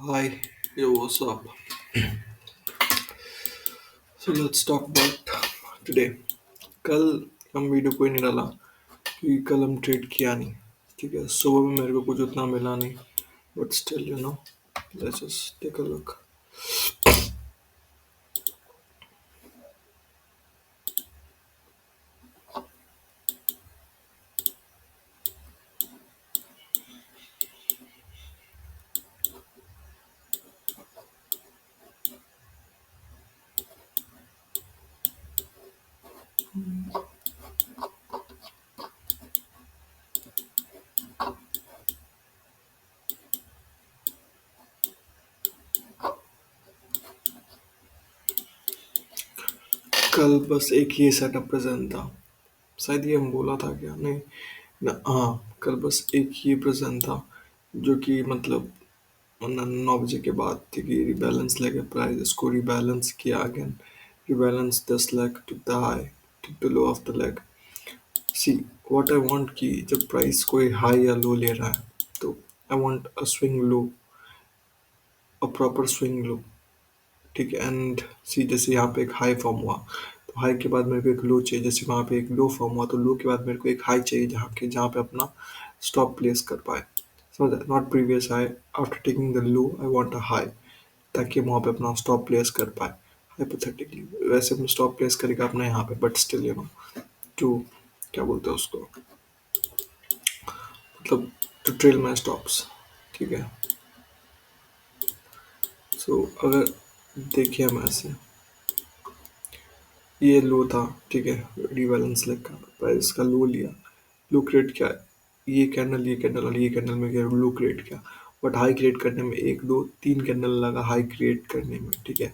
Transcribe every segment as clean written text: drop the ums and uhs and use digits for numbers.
Hi, yo, what's up? So let's talk about today. कल हम video कोई नहीं डाला क्योंकि कल हम ट्रेड किया नहीं. ठीक है, सुबह में मेरे को कुछ उतना मिला नहीं, but still let's just take a look. कल बस एक ही सेटअप प्रेजेंट था. शायद ये हम बोला था क्या, नहीं ना. हाँ, कल बस एक ही प्रेजेंट था जो कि मतलब 9 बजे के बाद थी कि रिबैलेंस लेके प्राइस इसको रिबैलेंस किया again. Rebalance 10 lakh to the high, to the low of the leg. See what I want कि जब प्राइस कोई हाई या लो ले रहा है तो I want a swing low, a proper swing low. ठीक है, एंड सी जैसे यहाँ पे एक हाई फॉर्म हुआ तो हाई के बाद मेरे को एक लो चाहिए. जैसे वहाँ पे एक लो फॉर्म हुआ तो लो के बाद मेरे को एक हाई चाहिए जहाँ पे अपना स्टॉप प्लेस कर पाए. समझ, not previous high. After taking the low I want a high ताकि वहाँ पे अपना स्टॉप प्लेस कर पाए. हाइपोथेटिकली वैसे हम स्टॉप प्लेस करेगा अपना यहाँ पे, बट स्टिल टू क्या बोलते हैं उसको, मतलब टू ट्रेल माई स्टॉप्स. ठीक है. सो अगर देखिए हम ऐसे, ये लो था. ठीक है, रिबैलेंस लेग का प्राइस का लो लिया. लो क्रिएट किया. ये कैंडल और ये कैंडल में लो क्रिएट किया. बट हाई क्रिएट करने में एक दो तीन कैंडल लगा हाई क्रिएट करने में. ठीक है,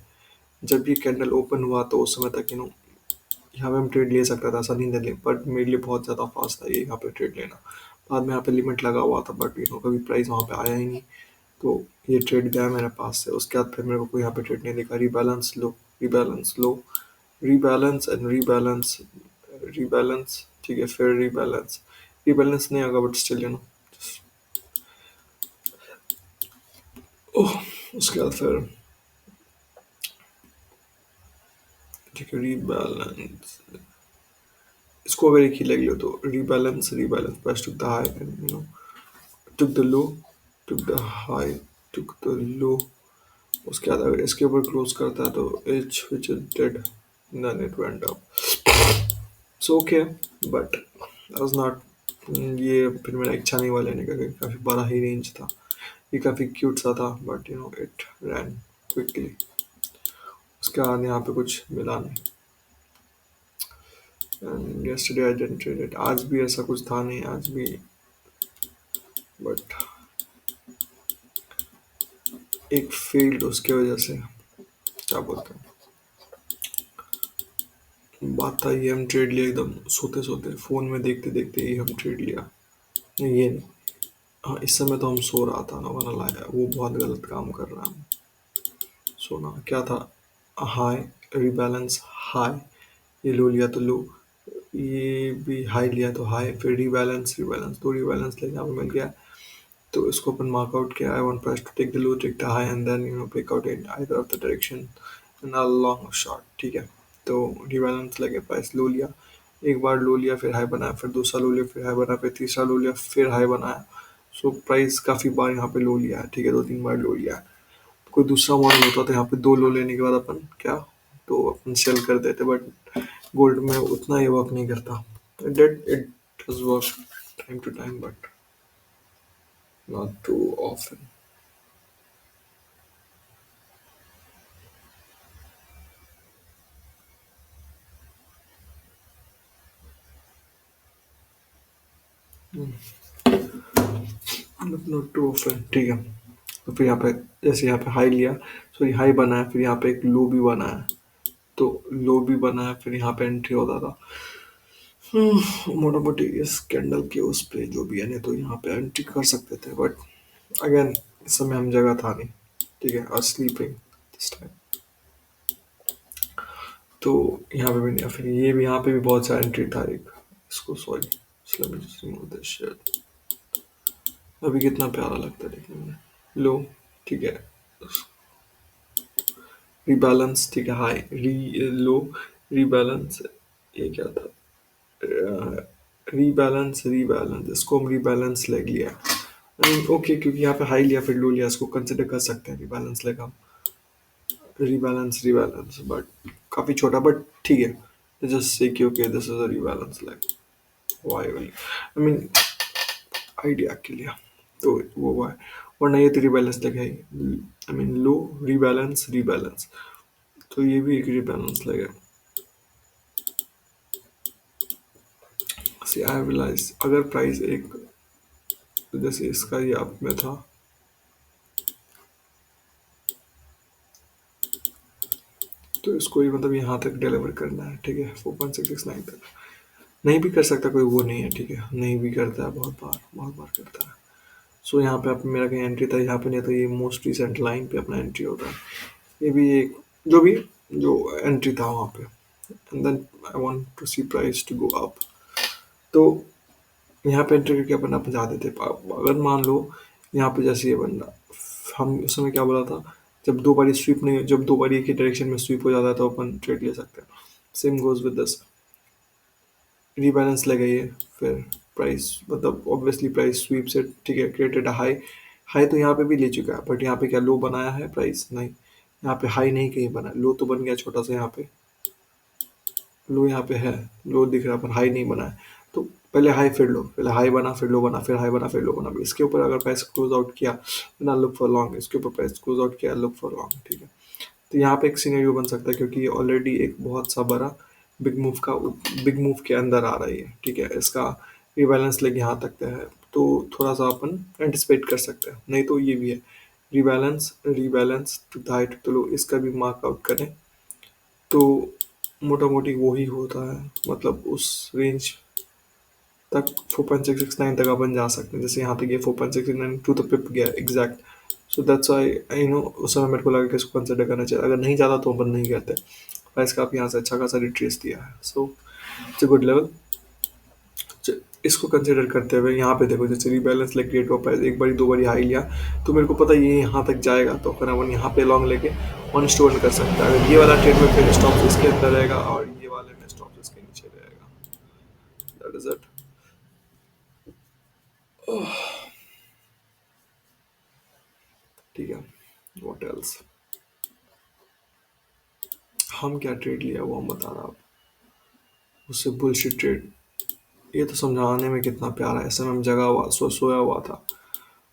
जब ये कैंडल ओपन हुआ तो उस समय तक यहाँ पे हम ट्रेड ले सकता था, ऐसा नहीं ले, बट मेरे लिए बहुत ज़्यादा फास्ट था ये यहाँ पे ट्रेड लेना. बाद में यहाँ पे लिमिट लगा हुआ था बट कभी प्राइस वहाँ पे आया ही नहीं. तो ये ट्रेड गया मेरे पास से. उसके बाद फिर मेरे को कोई यहाँ पे ट्रेड नहीं दिखा. Rebalance low, rebalance low, rebalance and rebalance, rebalance. ठीक है, फिर रिबैलेंस. रिबैलेंस नहीं आएगा बट स्टिल ओह. उसके बाद फिर ठीक है, रिबैलेंस. इसको अगर एक ही लग लो तो rebalance, rebalance first to the high and took the low, took the high, took the low. उसके बाद अगर इसके ऊपर क्लोज करता है तो H which is dead, then it went up. So okay, but I was not. ये फिर मेरा इच्छा नहीं हुआ लेने का क्योंकि काफ़ी बड़ा ही रेंज था. ये काफ़ी क्यूट सा था बट इट रैन क्विकली. उसके बाद यहाँ पे कुछ मिला नहीं. And yesterday I didn't trade it. आज भी ऐसा कुछ था नहीं आज भी. बट एक फील्ड उसके वजह से, क्या बोलते हैं, बात था ये हम ट्रेड लिया एकदम सोते सोते, फोन में देखते देखते ही हम ट्रेड लिया. नहीं ये नहीं. हाँ, इस समय तो हम सो रहा था ना, वरना लाया वो बहुत गलत काम कर रहा है. सोना क्या था, हाई, रिबैलेंस, हाई, ये लो लिया तो लो, ये भी हाई लिया तो हाई, फिर रिबैलेंस, रिबैलेंस दो रिबैलेंस लेके यहाँ पे मिल गया. तो इसको अपन मार्कआउट किया. I want price to take the low, take the high and then break out in either of the direction in a long shot. ठीक है, तो रिबैलेंस लगे, प्राइस लो लिया. एक बार लो लिया, फिर हाई बनाया, फिर दूसरा लो लिया, फिर हाई बनाया, फिर तीसरा लो लिया, फिर हाई बनाया. सो प्राइस काफ़ी बार यहाँ पे लो लिया है. ठीक है, 2-3 बार लो लिया है. कोई दूसरा मॉडल होता तो यहाँ पे 2 लो लेने के बाद अपन क्या, तो अपन सेल कर देते. बट गोल्ड में उतना ये वर्क नहीं करता. It does work time to time but not too often. Not too often. ठीक है, तो फिर यहाँ पे जैसे यहाँ पे हाई लिया, सॉरी हाई बनाया, फिर यहाँ पे एक लो भी बनाया. तो लो भी बनाया, फिर यहाँ पे एंट्री होता था. मोटा मोटी इस कैंडल के उस पे जो भी है नहीं तो यहाँ पे एंट्री कर सकते थे. बट अगेन इस समय हम जगह था नहीं. ठीक है, आज स्लीपिंग दिस टाइम. तो यहाँ पे भी नहीं. फिर ये भी यहाँ पे भी बहुत सा एंट्री था एक. इसको sorry, let me just remove this shit. अभी कितना प्यारा लगता है देखने में. लो, ठीक है, रिबैलेंस, ठीक है, हाई री लो, रिबैलेंस, ये क्या था, रीबैलेंस रीबैलेंस, इसको हम रीबैलेंस लेग लिया। ओके, क्योंकि यहाँ पे हाई लिया फिर लो लिया, इसको कंसिडर कर सकते हैं रिबैलेंस लेग हम। रीबैलेंस रीबैलेंस बट काफ़ी छोटा, बट ठीक है, जस्ट से कि okay this is a rebalance leg, why only, I mean idea के लिए, तो वो वाई, वरना ये तो रीबैलेंस लेग है, I mean low rebalance rebalance, तो ये भी एक रीबैलेंस लेग है। सी आई रियलाइज अगर प्राइस एक, जैसे इसका ये अप में था, तो इसको ही मतलब यहाँ तक डिलीवर करना है, ठीक है, 4.669 तक। नहीं भी कर सकता, कोई वो नहीं है, ठीक है, नहीं भी करता है, बहुत बार करता है। सो यहाँ पे आप, मेरा कहीं एंट्री था यहाँ पे, नहीं तो ये मोस्ट रिसेंट लाइन पे अपना एंट्री होता है, ये भी एक जो भी जो एंट्री था वहाँ पे, and then I want to see price to go up, तो यहाँ पे एंट्री करके अपन अपन जा देते। अगर मान लो यहाँ पे जैसे ये बंदा, हम उस समय क्या बोला था, जब दो बारी एक ही डायरेक्शन में स्वीप हो जाता है तो अपन ट्रेड ले सकते हैं। Same goes with this, rebalance लगाइए, फिर प्राइस मतलब ऑब्वियसली प्राइस स्वीप से, ठीक है, क्रिएटेड हाई, हाई तो यहाँ पे भी ले चुका है, बट यहाँ पे क्या लो बनाया है प्राइस, नहीं, यहाँ पे हाई नहीं कहीं बना, लो तो बन गया छोटा सा यहाँ पे, लो यहाँ पे है, लो दिख रहा है पर हाई नहीं बना है, तो पहले हाई फिर लो, पहले हाई बना फिर लो बना, फिर हाई बना फिर लो बना, इसके ऊपर अगर प्राइस क्लोज आउट किया ना लुक फॉर लॉन्ग, इसके ऊपर प्राइस क्लोज आउट किया लुक फॉर लॉन्ग, ठीक है। तो यहाँ पे एक सिनेरियो बन सकता है, क्योंकि ये ऑलरेडी एक बहुत सा बड़ा बिग मूव का बिग मूव के अंदर आ रही है, ठीक है, इसका रिबैलेंस लेके यहाँ तक है, तो थोड़ा सा अपन एंटिसिपेट कर सकते हैं, नहीं तो ये भी है, rebalance rebalance to the height, तो लो इसका भी मार्क आउट करें, तो मोटा मोटी वही होता है, मतलब उस रेंज तक 4.669 तक अपन जा सकते हैं, जैसे यहाँ तक ये 4.669 टू द पिप गया exact, so that's why I know उस समय मेरे को लगा कि इसको कंसिडर करना चाहिए, अगर नहीं जाता तो अपन नहीं करते, प्राइस का आप यहाँ से अच्छा खासा रिट्रेस दिया है, so it's a good level. इसको कंसिडर करते हुए यहाँ पे देखो, जैसे रिबैलेंस लेके क्रिएट हुआ, प्राइस एक बारी दो बारी हाई लिया, तो मेरे को पता है ये यहाँ तक जाएगा, तो फिर अपन यहाँ पे लॉन्ग लेके वन स्टोर कर सकता है, अगर ये वाला ट्रेड में फिर स्टॉप इसके अंदर रहेगा और ये वाले में स्टॉप इसके नीचे रहेगा, दैट इज इट। ठीक है, व्हाट एल्स, हम क्या ट्रेड लिया वो हम बता रहा हूँ, उससे बुलशिट ट्रेड, ये तो समझाने में कितना प्यारा है, ऐसे में हम जगा हुआ सोया हुआ था,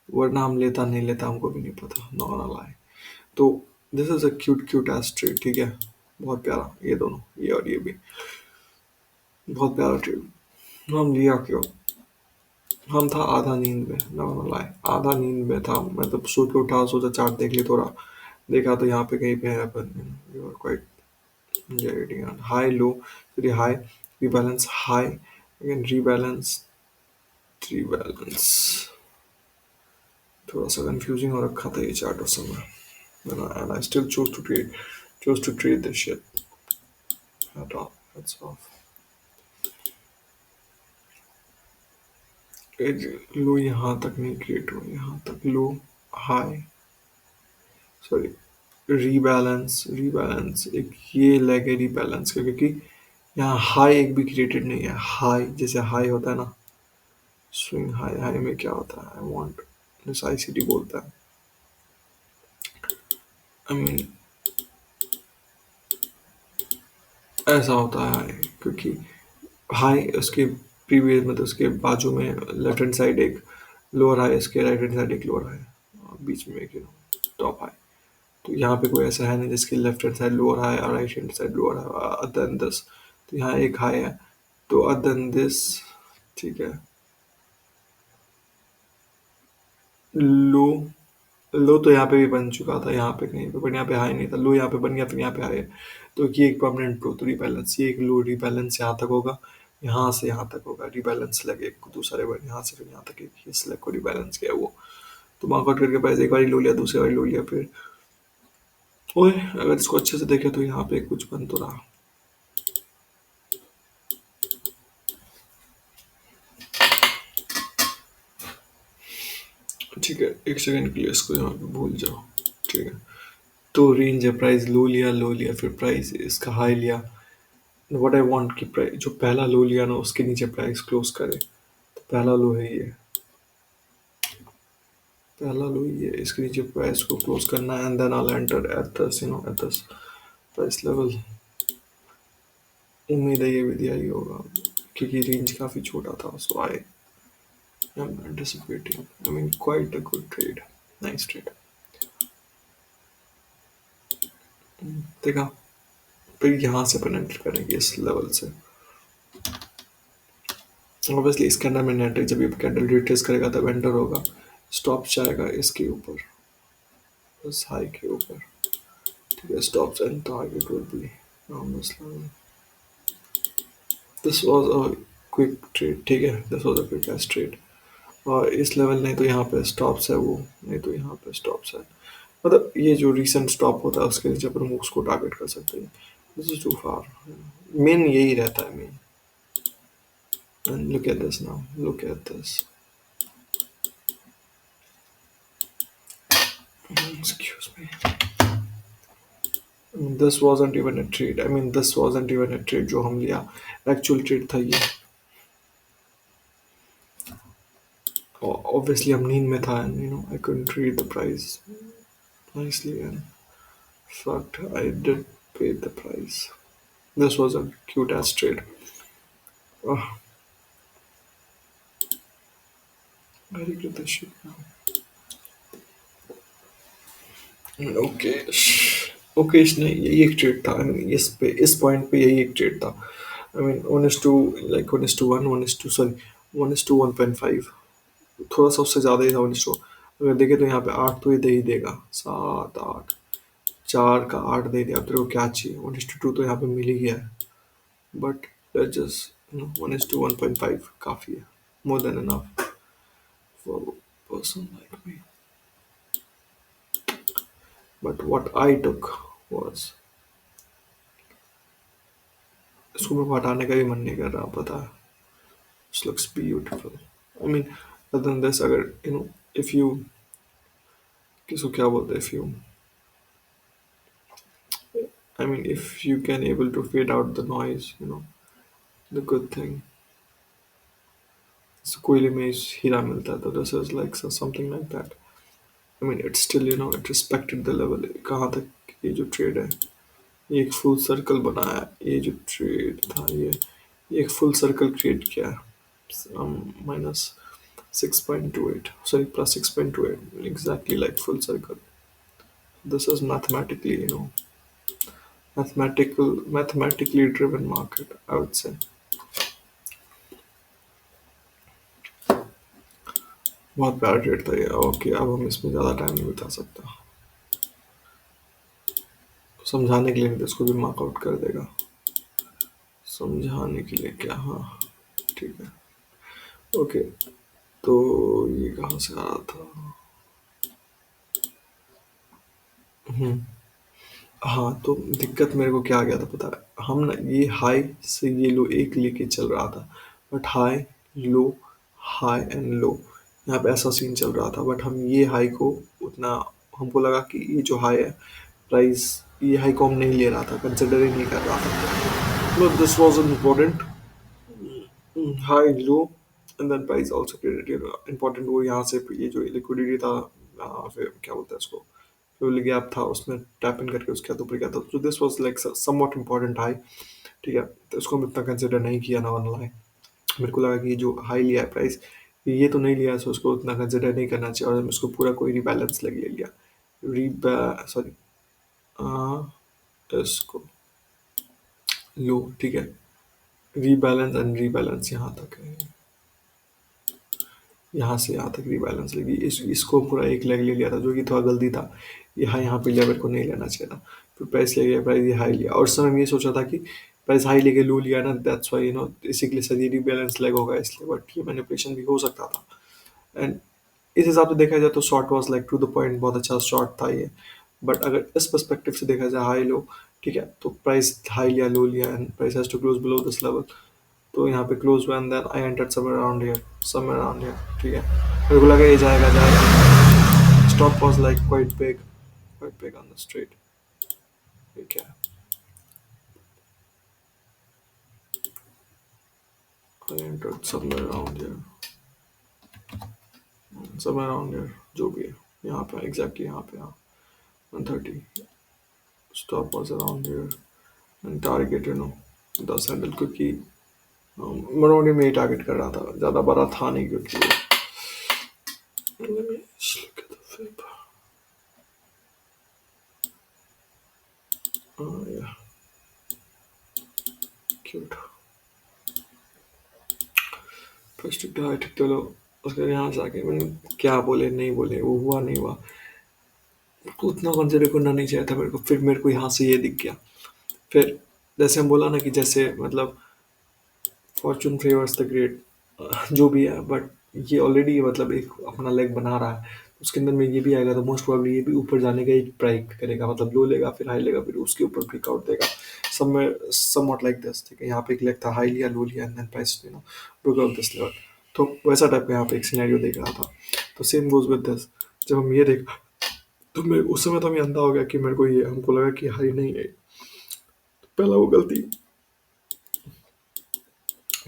वरना हम लेता नहीं लेता हमको भी नहीं पता, नॉट लाई, तो this is a cute cute S trade, ठीक है, बहुत प्यारा, ये दोनों, ये और ये भी बहुत प्यारा ट्रेड, हम लिया क्यों, हम था आधा नींद में, नॉट लाई, आधा नींद में था, मतलब सो के उठा, सोचा चार्ट देख ले थोड़ा, देखा तो यहाँ पे कहीं पे है अपन, you are quite getting on high low, very high, rebalance high, again rebalance, थोड़ा सा कंफ्यूजिंग हो रखा था ये चार्ट उस समय, and I still chose to trade this shit at all, that's off, लो यहाँ तक नहीं क्रिएट हुआ, यहाँ तक लो, हाई, सॉरी, रीबैलेंस रीबैलेंस, एक ये लेग है रीबैलेंस का, क्योंकि यहाँ हाई एक भी क्रिएटेड नहीं है, हाई जैसे हाई होता है ना, स्विंग हाई, हाई में क्या होता है, आई वांट, जैसे आईसीटी बोलता है, आई मीन ऐसा होता है हाई, क्योंकि हाई उसके प्रीवियस मतलब उसके बाजू में लेफ्ट हैंड साइड एक लोअर हाई, इसके राइट हैंड साइड एक लोअर हाई, बीच में एक टॉप हाई, तो यहाँ पे कोई ऐसा है नहीं जिसकी left hand side lower high और right hand side lower high other than this, तो यहाँ एक हाई है, तो अदर देन दिस, ठीक है, लो, लो तो यहाँ पे भी बन चुका था यहाँ पे कहीं पे, बट यहाँ पे हाई नहीं था, लो यहाँ पे बन गया फिर यहाँ पे हाई है, तो ये एक परमानेंट ग्रोथ रिबैलेंस, ये एक लो रिबैलेंस यहाँ तक होगा, यहाँ से यहाँ तक होगा रिबैलेंस लगे दूसरे बार, यहाँ से फिर यहाँ तक एक इस लेग को रिबैलेंस किया वो, तो मार्कआउट करके प्राइस एक बार लो लिया, दूसरी बार लो लिया, फिर ओए अगर इसको अच्छे से देखे तो यहाँ पे कुछ बन तो रहा, ठीक है, एक सेकंड के लिए इसको यहाँ पे भूल जाओ, ठीक है। तो रेंज है, प्राइस लो लिया, फिर प्राइस इसका हाई लिया। व्हाट आई वांट कि प्राइस जो पहला लो लिया ना उसके नीचे प्राइस क्लोज करे। तो पहला लो है ये, पहला लो ये, इसके नीचे प्राइस को क्लोज करना है and then I enter at this at this price level. उम्मीद है ये भी दिया ही होगा क्योंकि रेंज काफी छोटा था, so I am anticipating, I mean quite a good trade, nice trade. देखा, फिर यहाँ से अपन एंटर करेंगे इस लेवल से। ऑब्वियसली इस कैंडल में एंटर, जब ये कैंडल रिट्रेस करेगा तब एंटर होगा। स्टॉप जाएगा इसके ऊपर, इस हाई के ऊपर, ठीक है। Stops and target will be on this level. This was a quick trade, ठीक है, this was a quick trade. और इस लेवल नहीं तो यहाँ पे स्टॉप्स है वो, नहीं तो यहाँ पे स्टॉप्स है। मतलब ये जो रिसेंट स्टॉप होता है उसके नीचे अपन मूव्स को टारगेट कर सकते हैं। This is too far, main यही रहता है main. And look at this now, look at this, excuse me, this wasn't even a trade, I mean this wasn't even a trade जो हम लिया, एक्चुअल ट्रेड था ये। Obviously हम नींद में था and I couldn't read the price nicely and fucked, I did pay the price. This was a cute ass trade. Oh, I regret this shit now. Okay, okay, नहीं यही एक trade था। I mean, इस point पे यही एक trade था। I mean 1:, like 1:1, 1:, sorry 1:1.5, थोड़ा सा उससे ज़्यादा ही था 1:। अगर देखे तो यहाँ पे 8 तो ये दे ही देगा, 7 8, 4 का 8 दे दिया। अब तेरे को क्या चाहिए, 1:2 तो यहाँ पे मिल ही गया है। बट जस्ट 1:1.5 काफ़ी है, more than enough for person like me. But what I took was, इसको मेरे को हटाने का भी मन नहीं कर रहा, पता है। This looks beautiful. I mean, other than this, अगर if you, किसको क्या बोलते हैं, if you, I mean, if you can able to fade out the noise, the good thing. So कोयले में हीरा मिलता है, तो this is like something like that. I mean, it's still it respected the level. कहाँ तक ये जो trade है, ये एक फुल सर्कल बनाया है। ये जो ट्रेड था ये एक फुल सर्कल क्रिएट किया है, -6.28, sorry, +6.28, exactly like full circle. This is mathematically driven market, I would say. बहुत प्यारा ट्रेड था ये। ओके, अब हम इसमें ज़्यादा टाइम नहीं बिता सकता। समझाने के लिए नहीं तो इसको भी मार्कआउट कर देगा, समझाने के लिए क्या, हाँ ठीक है। ओके, तो ये कहाँ से आ रहा था। हम्म, हाँ, तो दिक्कत मेरे को क्या आ गया था पता है, हम ना ये हाई से ये लो एक लेके चल रहा था, बट हाई एंड लो, यहाँ पे ऐसा सीन चल रहा था। बट हम ये हाई को उतना, हमको लगा कि ये जो हाई है प्राइस, ये हाई को हम नहीं ले रहा था, कंसिडर ही नहीं कर रहा था। No, this was important, high low and then price also credit, important वो यहाँ से ये जो लिक्विडिटी था, फिर क्या बोलते हैं इसको, फिर गैप था उसमें टैप इन करके उसके बाद ऊपर गया था। तो this was like somewhat important high, ठीक है। तो इसको हम इतना कंसिडर नहीं किया ना, वन लाई मेरे को लगा कि ये जो हाई लिया है प्राइस, ये तो नहीं लिया, सो उसको उतना कंसिडर नहीं करना चाहिए, और हम इसको पूरा कोई रिबैलेंस लग ले लिया, सॉरी इसको लो, ठीक है। रीबैलेंस एंड रीबैलेंस यहाँ तक है, यहाँ से यहाँ तक रीबैलेंस लगी, इसको पूरा एक लेग ले लिया था, जो कि थोड़ा गलती था। यहाँ पे लिया, मेरे को नहीं लेना चाहिए था। फिर प्राइस ले गया, प्राइस ये हाई लिया, और उस समय मैं ये सोचा था कि प्राइस हाई लेके लो लिया ना, दैट्स वाई इसी के लिए सर ये रीबैलेंस लेग होगा इसलिए, बट ये मैनिपुलेशन भी हो सकता था। एंड इस हिसाब से देखा जाए तो short was like to the point, बहुत अच्छा शॉर्ट था ये। बट अगर इस पर्सपेक्टिव से देखा जाए हाई लो, ठीक है, तो प्राइस हाई लिया, लो लिया, and price has to close below this level. तो यहाँ पे क्लोज हुआ and then I entered somewhere around here, ठीक है। मेरे को लगा ये जाएगा, stop was like quite big, quite big on the straight. ये क्या है? I entered somewhere around here. Somewhere around here. जो भी है. यहाँ पे exactly यहाँ पे हाँ. 130. Stop was around here. And target 10 handle क्योंकि मोटामोटी में ही टारगेट कर रहा था. ज़्यादा बड़ा था नहीं क्योंकि let me just look at the flip. Yeah. Cute. First diet चलो उसके यहाँ से आके मैंने क्या बोले नहीं बोले वो हुआ नहीं हुआ तो उतना कंसिडर करना नहीं चाहिए था मेरे को. फिर मेरे को यहाँ से ये दिख गया. फिर जैसे हम बोला ना कि जैसे मतलब फॉर्चून फेवर्स द ग्रेट जो भी है बट ये ऑलरेडी मतलब एक अपना लेग बना रहा है. उसके अंदर में ये भी आएगा तो मोस्ट प्रोबेबली ये भी ऊपर जाने का एक ट्राई करेगा. मतलब लो लेगा फिर हाई लेगा फिर उसके ऊपर ब्रेकआउट देगा. Somewhat like this. ठीक है यहाँ पे एक लेग था हाई लिया लो लिया and then price break out this level. तो वैसा टाइप का यहाँ पे एक सिनेरियो देख रहा था. तो सेम गोज विद दिस. जब हम ये देखा तो मैं उस समय तो हमें अंधा हो गया कि मेरे को ये हमको लगा कि हाई नहीं है. पहला वो गलती.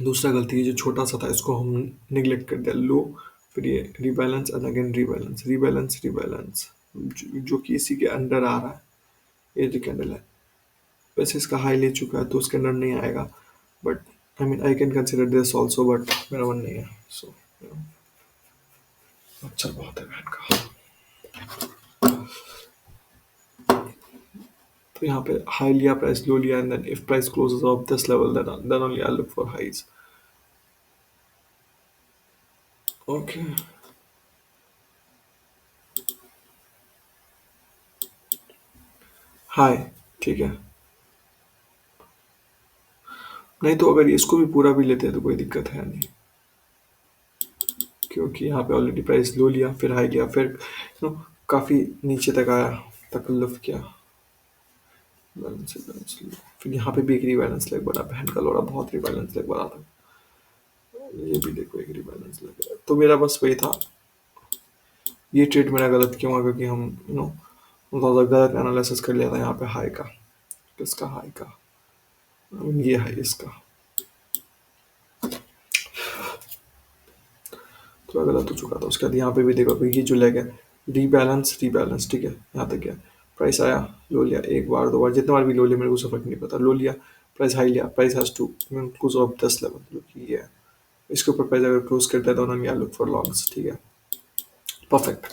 दूसरा गलती जो छोटा सा था इसको हम निगलेक्ट कर दिया. लो फिर ये rebalance and again rebalance rebalance rebalance जो कि इसी के अंडर आ रहा है. ये जो कैंडल है वैसे इसका हाई ले चुका है तो उसके अंडर नहीं आएगा. But I mean I can consider this also but मेरा मन नहीं है. सो अच्छा बहुत है बहन का. तो यहाँ पे हाई लिया प्राइस लो लिया and then if price closes above this level then only I look for highs. Okay high ठीक है. नहीं तो अगर इसको भी पूरा भी लेते हैं तो कोई दिक्कत है नहीं क्योंकि यहाँ पे ऑलरेडी प्राइस लो लिया फिर हाई लिया फिर काफ़ी नीचे तक आया तकल्लुफ़ किया. बैलेंस लो फिर यहाँ पे भी एक रीबैलेंस लेग बना. बहन का लोड़ा बहुत रीबैलेंस लेग बना था. ये भी देखो एक रीबैलेंस लेग है. तो मेरा बस वही था. ये ट्रेड मेरा गलत क्यों हुआ क्योंकि हम थोड़ा सा गलत एनालिसिस कर लिया था यहाँ पे हाई का. किसका हाई का ये हाई इसका थोड़ा गलत हो चुका था. उसके बाद यहाँ पे भी देखो ये जो लेग है रीबैलेंस रीबैलेंस ठीक है. यहाँ तक गया प्राइस आया लो लिया एक बार दो बार जितने बार भी लो लिया मेरे को फर्क नहीं पता. लो लिया प्राइस हाई लिया price has to close off 10 level जो कि ये है. इसके ऊपर प्राइस अगर क्लोज करता है तो हम यहाँ लुक फॉर लॉन्ग्स. ठीक है परफेक्ट.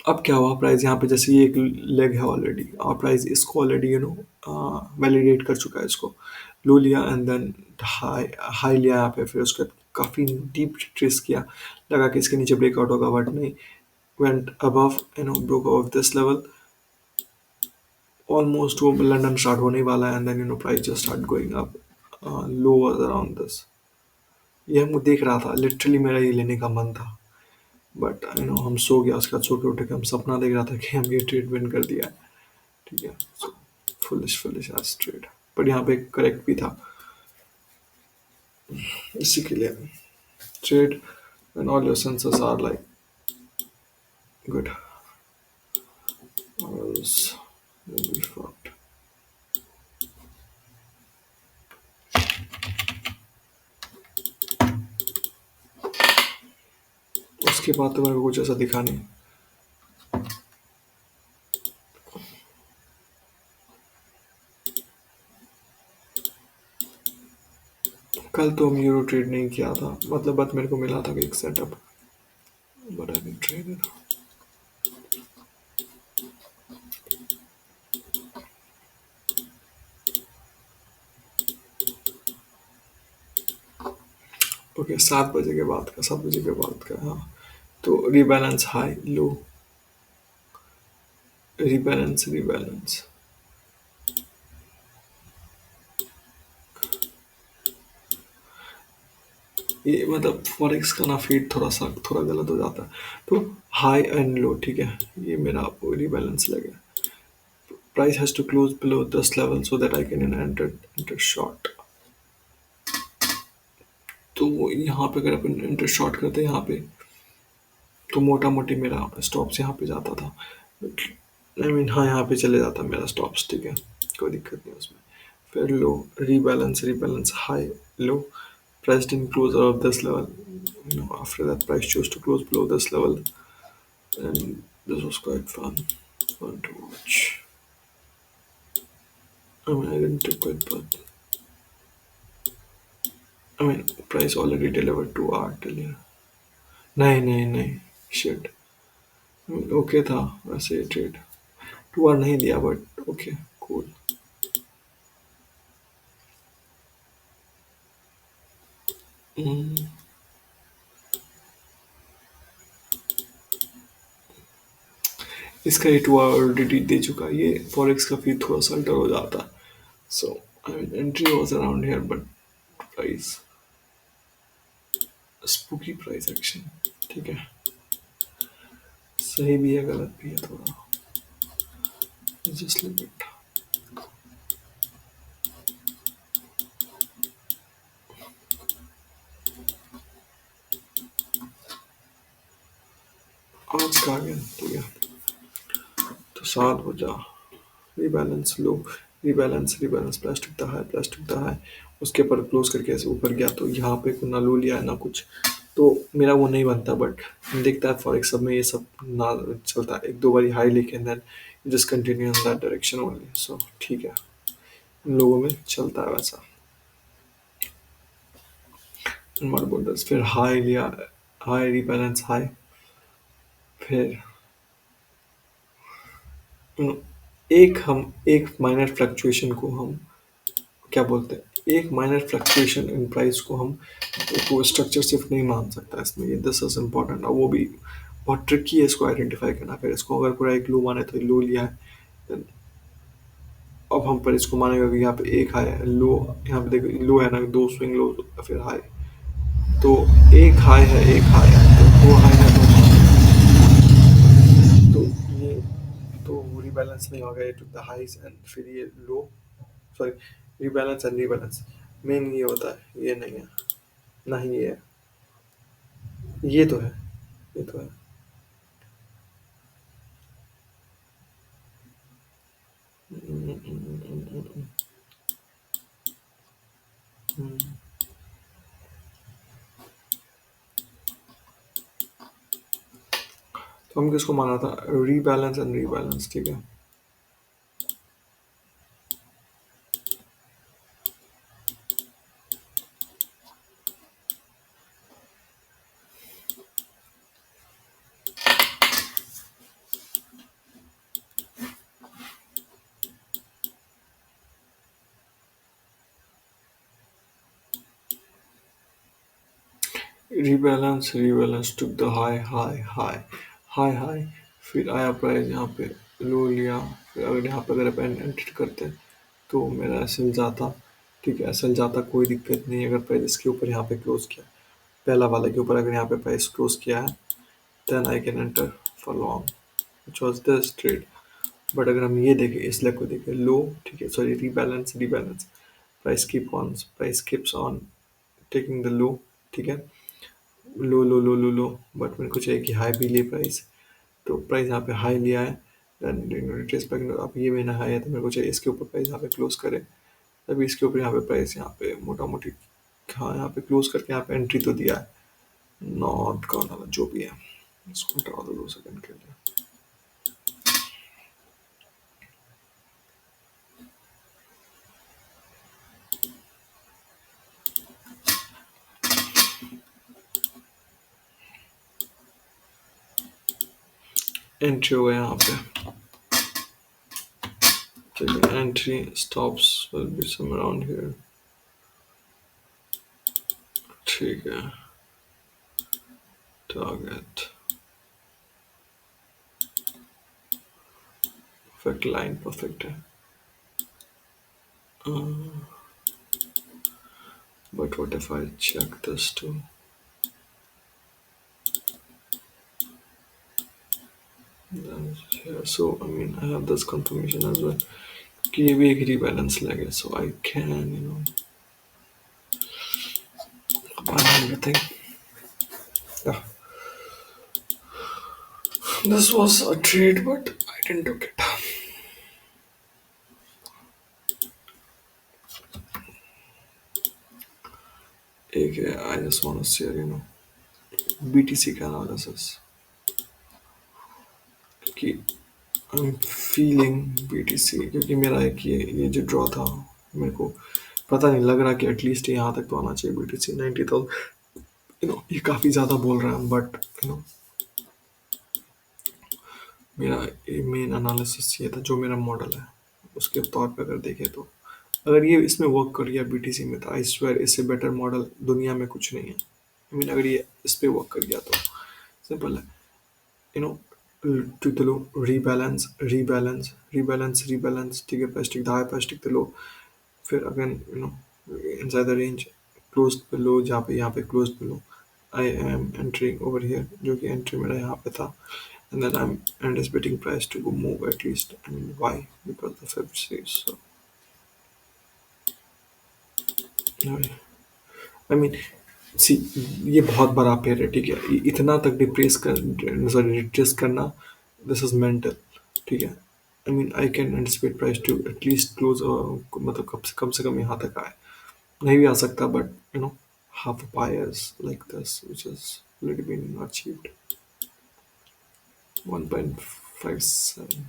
अब क्या हुआ प्राइस यहाँ पे जैसे ये एक लेग है ऑलरेडी और प्राइस इसको ऑलरेडी वैलिडेट कर चुका है. इसको लो लिया एंड देन हाई हाई लिया यहाँ पे फिर उसके बाद काफ़ी डीप ट्रेस किया लगा कि इसके नीचे ब्रेकआउट होगा बट नहीं. went above broke above this level almost वो लंदन स्टार्ट होने वाला है and then price just start going up. Low was around this. ये हम देख रहा था लिटरली मेरा ये लेने का मन था बट हम सो गया. उसके बाद सो के उठ के हम सपना देख रहा था कि हम ये ट्रेड विन कर दिया है. ठीक है so foolish foolish as trade but यहाँ पे करेक्ट भी था इसी के लिए. Trade when all your senses are like good or else you'll be fucked. उसके बाद तो मेरे को कुछ ऐसा दिखा नहीं. कल तो हम यूरो ट्रेड नहीं किया था मतलब बस मेरे को मिला था एक setup but I didn't trade it. Okay 7 बजे के बाद का 7 बजे के बाद का हाँ. तो रीबैलेंस हाई लो रीबैलेंस रीबैलेंस ये मतलब फॉरेक्स का ना फीड थोड़ा गलत हो जाता है. तो हाई एंड लो ठीक है ये मेरा रीबैलेंस लगे. Price has to close below this level so that I can enter short. तो यहाँ पे अगर अपन इंटर शॉर्ट करते हैं यहाँ पे तो मोटा मोटी मेरा स्टॉप्स यहाँ पे जाता था आई मीन हाँ यहाँ पे चले जाता मेरा स्टॉप्स, ठीक है, कोई दिक्कत नहीं उसमें। फिर low, rebalance, rebalance high, low, price didn't close above this level. After that, price chose to close below this level, and this was quite fun to watch. I mean, I didn't take it, but I mean, price already delivered 2 hour till here. नहीं नहीं नहीं, shit. I mean, okay था वैसे ये trade, 2 hour नहीं दिया, but okay, cool. हम्म, इसका ये 2 hour ऑलरेडी दे चुका है, ये फॉरेक्स का फिर थोड़ा सा अल्टर हो जाता, so I mean entry was around here, but price spooky price action, ठीक है, सही भी है गलत भी है थोड़ा, जस्ट लिमिट। आज का आ गया, ठीक है, तो 7 बजा, rebalance low, rebalance, rebalance, plastic the high, plastic the high, उसके ऊपर क्लोज करके ऐसे ऊपर गया, तो यहाँ पे ना लो लिया है ना कुछ, तो मेरा वो नहीं बनता, बट देखता है फॉरेक्स सब में ये सब ना चलता है, एक दो बारी हाई लेके then just continue in that direction only, so ठीक है, इन लोगों में चलता है वैसा। मत बोल, फिर हाई लिया, हाई रीबैलेंस हाई, फिर एक माइनर फ्लक्चुएशन को हम क्या बोलते हैं, एक माइनर फ्लक्चुएशन इन प्राइस को हम को स्ट्रक्चर शिफ्ट नहीं मान सकता इसमें, ये दिस इज इम्पोर्टेंट, और वो भी बहुत ट्रिकी है इसको आइडेंटिफाई करना, फिर इसको अगर पूरा एक लो माने तो लो लिया है, then अब हम पर इसको मानेगा कि यहाँ पे एक हाई है, लो यहाँ पे देखो लो है ना, दो स्विंग लो फिर हाई, तो एक हाई है एक हाई है, तो दो हाई है दो हाई, तो ये तो रीबैलेंस नहीं होगा, ये टू द हाइज एंड फिर ये low, sorry, rebalance and rebalance, main ये होता है, ये नहीं है, नहीं ये है, ये तो है, ये तो है। हम्म, हम्म। तो हम किसको माना था, रीबैलेंस एंड रीबैलेंस, ठीक है। Rebalance, rebalance took the high high high, high high, फिर आया प्राइस यहाँ पे, लो लिया, फिर अगर यहाँ पे अगर अपन एंटर करते तो मेरा एसएल जाता, ठीक है, एसएल जाता कोई दिक्कत नहीं, अगर प्राइस इसके ऊपर यहाँ पे क्लोज किया, पहला वाले के ऊपर अगर यहाँ पे प्राइस क्लोज किया है, then I can enter for long, which was this trade. But अगर हम ये देखें, इस लेग को देखें, लो, ठीक है, sorry, rebalance, rebalance, price keeps on taking the low, ठीक है, लो लो लो लो लो, बट मेरे को चाहिए कि हाई भी ले प्राइस, तो प्राइस यहाँ पे हाई लिया है, देन रिस्पेक्ट अब ये महीना हाई है, तो मेरे को चाहिए इसके ऊपर प्राइस यहाँ पे क्लोज करे, तभी इसके ऊपर यहाँ पे प्राइस यहाँ पे मोटा मोटी, हाँ यहाँ पे क्लोज करके यहाँ पे एंट्री तो दिया है, नॉट कॉर्नर जो भी है, इसको हटा दो 2 सेकंड के लिए। एंट्री हो गया यहाँ पे, चलिए, entry stops will be some around here, ठीक है, टारगेट, परफेक्ट लाइन, परफेक्ट है, but what if I check this too, yeah, so I mean I have this confirmation as well कि ये भी एक rebalance leg है, so I can combine everything. Yeah, this was a trade, but I didn't took it. एक है, I just want to share, BTC का analysis, क्योंकि I am feeling BTC, क्योंकि मेरा एक ये जो ड्रॉ था, मेरे को पता नहीं लग रहा कि एटलीस्ट यहाँ तक तो आना चाहिए BTC 90,000। ये काफ़ी ज़्यादा बोल रहा है, बट मेरा मेन एनालिसिस ये था, जो मेरा मॉडल है उसके तौर पे अगर देखें तो अगर ये इसमें वर्क कर गया BTC में, तो आई स्वेयर इससे बेटर मॉडल दुनिया में कुछ नहीं है। अगर ये इस पे वर्क कर गया तो सिंपल है, you know to low rebalance rebalance rebalance rebalance, ठीक है, पैस्टिक हाई पैस्टिक तो लो, फिर again inside the range close पे लो, जहाँ पे यहाँ पे क्लोज पे low, I am entering over here, जो कि एंट्री मेरा यहाँ पे था, and then I'm anticipating price to go move at least. And why? Because the Fed says so. I mean, सी, ये बहुत बड़ा पेड़ है, ठीक है, इतना तक डिप्रेस कर, सॉरी रिट्रेस करना, दिस इज मेंटल, ठीक है। I can anticipate price to at least close, मतलब कम से कम यहाँ तक आए, नहीं भी आ सकता, but half pairs like this which is already been achieved 1.57।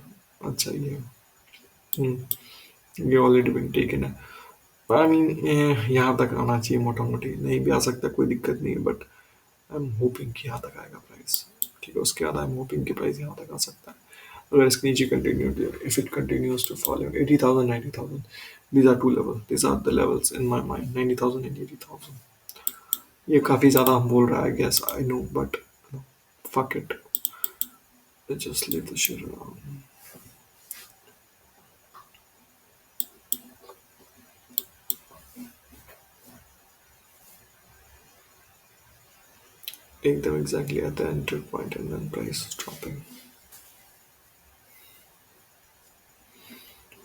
अच्छा ये ये ऑलरेडी बीन टेकन है, पर यहाँ तक आना चाहिए मोटा मोटी, नहीं भी आ सकता कोई दिक्कत नहीं है, बट आई एम होपिंग कि यहाँ तक आएगा प्राइस, ठीक है। उसके बाद आई एम होपिंग कि प्राइस यहाँ तक आ सकता है, अगर इसके नीचे continue, if it continues to follow 80,000 90,000, these are two levels, these are the levels in my mind, 90,000 and 80,000। ये काफ़ी ज़्यादा हम बोल रहा है, guess I know, but fuck it, let's just leave the shit around। एकदम exactly at the entry point and then price is dropping।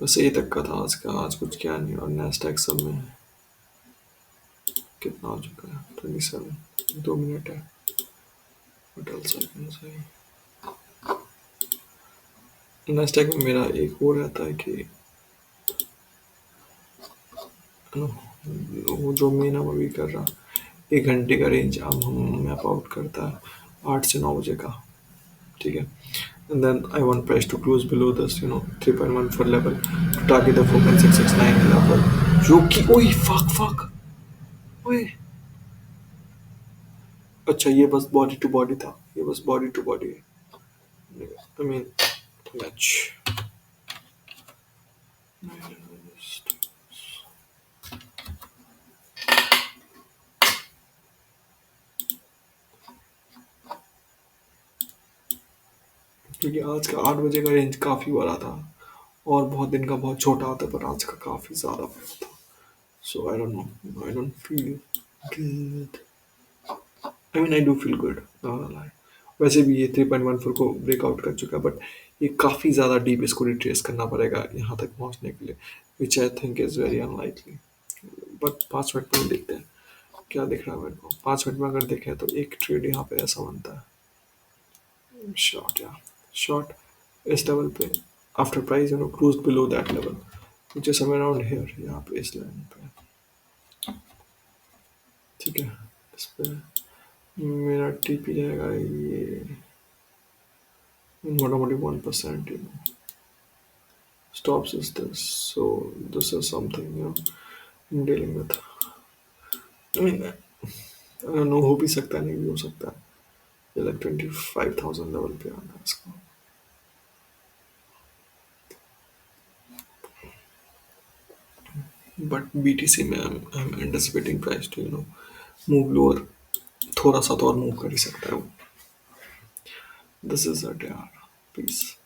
बस यही तक का था आज का, आज कुछ क्या नहीं, और नैस्डैक सब में कितना हो चुका है, 27, 2 मिनट है, होटल सेकंड से नैस्डैक में मेरा एक वो रहता है कि वो जो मेन हम अभी कर रहा, 1 घंटे का रेंज अब हम मैप आउट करता है 8 से 9 बजे का, ठीक है। And then I want price to close below this, 3.14 level to target the 4.669 level, जो कि ओए फक ओए, अच्छा ये बस बॉडी टू बॉडी था, ये बस बॉडी टू बॉडी है, आई मीन मैच, क्योंकि आज का 8 बजे का रेंज काफ़ी बड़ा था, और बहुत दिन का बहुत छोटा होता है, पर आज का काफ़ी ज़्यादा बड़ा था, so I don't know, I don't feel good, I do feel good, लाई, वैसे भी ये 3.14 को ब्रेकआउट कर चुका है, बट ये काफ़ी ज़्यादा डीप, इसको रिट्रेस करना पड़ेगा यहाँ तक पहुँचने के लिए, which I think is very unlikely, but 5 minute में देखते हैं क्या दिख रहा है मेरे को। 5 मिनट में अगर देखें तो एक ट्रेड यहाँ पे ऐसा बनता है, शॉर्ट या शॉर्ट इस लेवल पे, after price cruise below that level, which is somewhere around here, यहाँ पे इस लाइन पे, ठीक है। इस पे मेरा टीपी रहेगा ये मोटा मोटी 1%, stops is this, so this is something I'm dealing with, no हो भी सकता है, नहीं भी हो सकता है, ये लाइक 25,000 लेवल पे आना है इसको, बट BTC में I am anticipating price to move lower, थोड़ा सा तो और मूव कर ही सकता है वो। दिस इज अ यार, पीस।